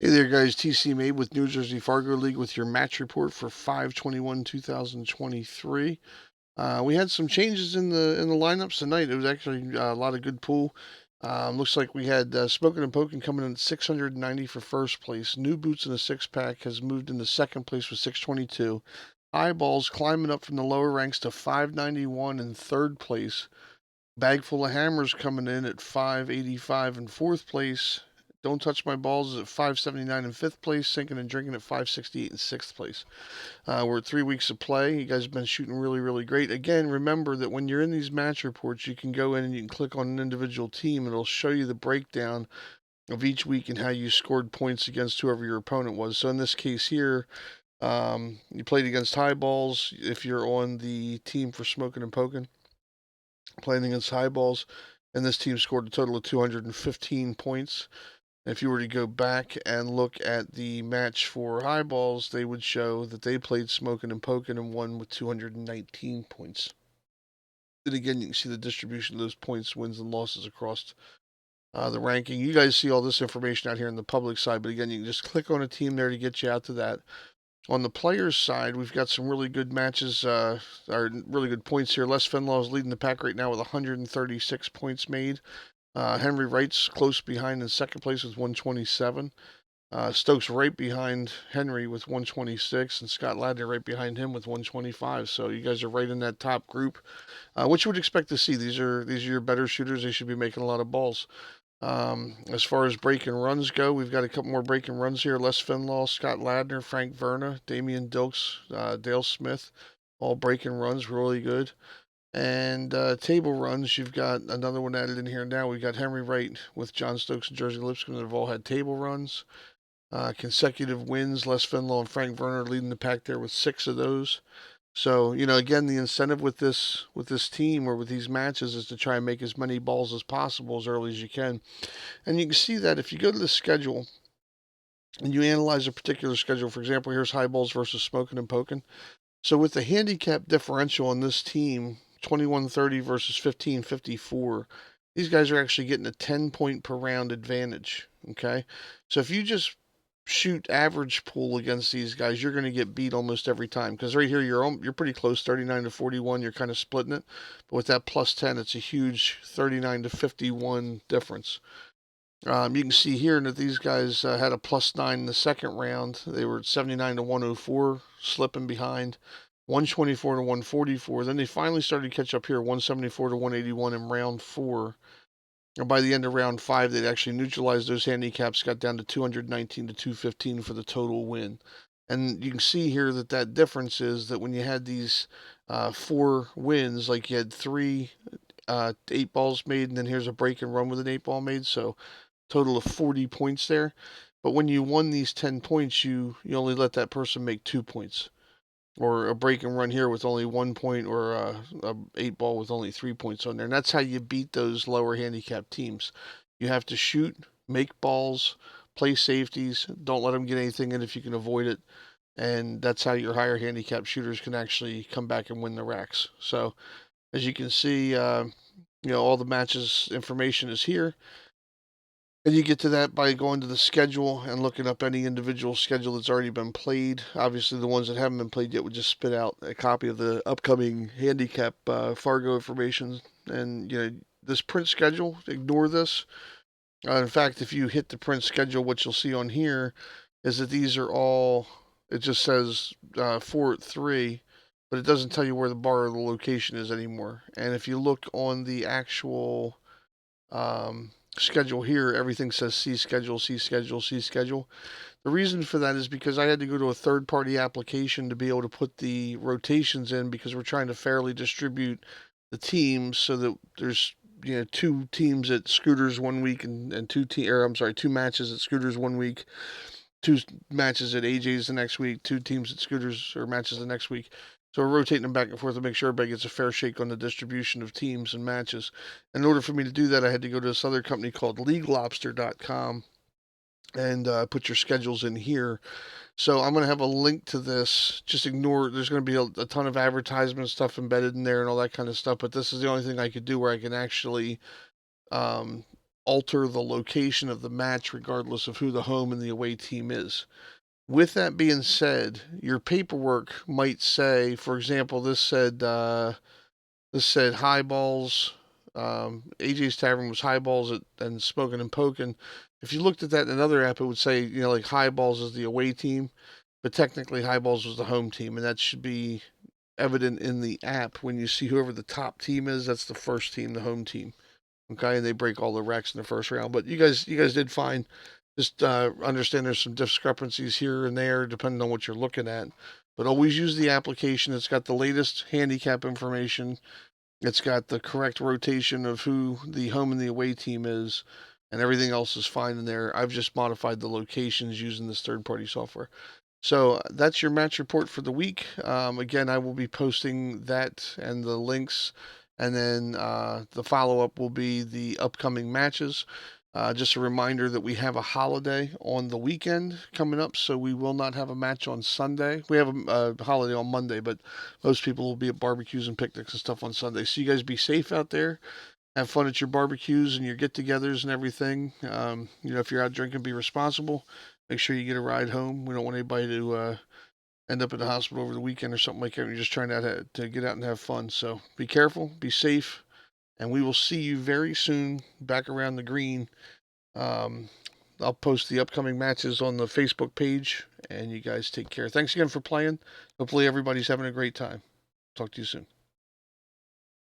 Hey there, guys. TC Made with New Jersey Fargo League with your match report for 5/21/2023. We had some changes in the lineups tonight. It was actually a lot of good pool. Looks like we had Smoking and Poking coming in at 690 for first place. New Boots in the six pack has moved into second place with 622. Eyeballs climbing up from the lower ranks to 591 in third place. Bag Full of Hammers coming in at 585 in fourth place. Don't Touch My Balls is at 579 in fifth place. Sinking and Drinking at 568 in sixth place. We're at 3 weeks of play. You guys have been shooting really, really great. Again, remember that when you're in these match reports, you can go in and you can click on an individual team. It'll show you the breakdown of each week and how you scored points against whoever your opponent was. So in this case here, you played against Highballs if you're on the team for Smoking and Poking, playing against Highballs, and this team scored a total of 215 points. If you were to go back and look at the match for Highballs, they would show that they played Smoking and Poking and won with 219 points. And again, you can see the distribution of those points, wins, and losses across the ranking. You guys see all this information out here on the public side, but again, you can just click on a team there to get you out to that. On the players' side, we've got some really good matches, or really good points here. Les Finlaw is leading the pack right now with 136 points made. Henry Wright's close behind in second place with 127. Stokes right behind Henry with 126, and Scott Ladner right behind him with 125. So you guys are right in that top group, which you would expect to see. These are your better shooters. They should be making a lot of balls. As far as break and runs go, we've got a couple more break and runs here. Les Finlaw, Scott Ladner, Frank Verna, Damian Dilks, Dale Smith, all break and runs really good. And table runs, you've got another one added in here now. We've got Henry Wright with John Stokes and Jersey Lipscomb that have all had table runs. Consecutive wins, Les Finlaw and Frank Verner leading the pack there with 6 of those. So, again, the incentive with this team or with these matches is to try and make as many balls as possible as early as you can. And you can see that if you go to the schedule and you analyze a particular schedule, for example, here's Highballs versus Smoking and Poking. So with the handicap differential on this team, 2130 versus 1554, these guys are actually getting a 10 point per round advantage. Okay. So if you just shoot average pool against these guys, you're going to get beat almost every time. Because right here, you're pretty close, 39 to 41. You're kind of splitting it. But with that plus 10, it's a huge 39 to 51 difference. You can see here that these guys had a plus 9 in the second round. They were 79 to 104, slipping behind. 124 to 144. Then they finally started to catch up here, 174 to 181 in round 4. And by the end of round 5, they'd actually neutralized those handicaps, got down to 219 to 215 for the total win. And you can see here that that difference is that when you had these 4 wins, like you had 3 8 balls made, and then here's a break and run with an 8 ball made. So total of 40 points there. But when you won these 10 points, you only let that person make 2 points. Or a break and run here with only 1 point, or a 8 ball with only 3 points on there. And that's how you beat those lower handicap teams. You have to shoot, make balls, play safeties. Don't let them get anything in if you can avoid it. And that's how your higher handicap shooters can actually come back and win the racks. So as you can see, all the matches information is here. And you get to that by going to the schedule and looking up any individual schedule that's already been played. Obviously, the ones that haven't been played yet would just spit out a copy of the upcoming handicap Fargo information. And this print schedule, ignore this. In fact, if you hit the print schedule, what you'll see on here is that these are all. It just says 4 at 3, but it doesn't tell you where the bar or the location is anymore. And if you look on the actual schedule here, everything says see schedule, see schedule, see schedule. The reason for that is because I had to go to a third party application to be able to put the rotations in, because we're trying to fairly distribute the teams so that there's 2 teams at Scooters 1 week, and two matches at Scooters 1 week, 2 matches at AJ's the next week, 2 teams at Scooters or matches the next week. So we're rotating them back and forth to make sure everybody gets a fair shake on the distribution of teams and matches. In order for me to do that, I had to go to this other company called LeagueLobster.com and put your schedules in here. So I'm going to have a link to this. Just ignore, there's going to be a ton of advertisement stuff embedded in there and all that kind of stuff. But this is the only thing I could do where I can actually alter the location of the match regardless of who the home and the away team is. With that being said, your paperwork might say, for example, this said highballs. AJ's Tavern was highballs and Smoking and Poking. If you looked at that in another app, it would say, like highballs is the away team, but technically highballs was the home team, and that should be evident in the app when you see whoever the top team is. That's the first team, the home team. Okay, and they break all the wrecks in the first round. But you guys did fine. Just understand there's some discrepancies here and there depending on what you're looking at. But always use the application. It's got the latest handicap information. It's got the correct rotation of who the home and the away team is, and everything else is fine in there. I've just modified the locations using this third-party software. So that's your match report for the week. Again, I will be posting that and the links, and then the follow up will be the upcoming matches. Just a reminder that we have a holiday on the weekend coming up, so we will not have a match on Sunday. We have a holiday on Monday, but most people will be at barbecues and picnics and stuff on Sunday. So you guys be safe out there. Have fun at your barbecues and your get-togethers and everything. If you're out drinking, be responsible. Make sure you get a ride home. We don't want anybody to end up in the hospital over the weekend or something like that. You're just trying to get out and have fun. So be careful, be safe, and we will see you very soon back around the green. Um, I'll post the upcoming matches on the Facebook page, and you guys take care. Thanks again for playing. Hopefully, everybody's having a great time. Talk to you soon.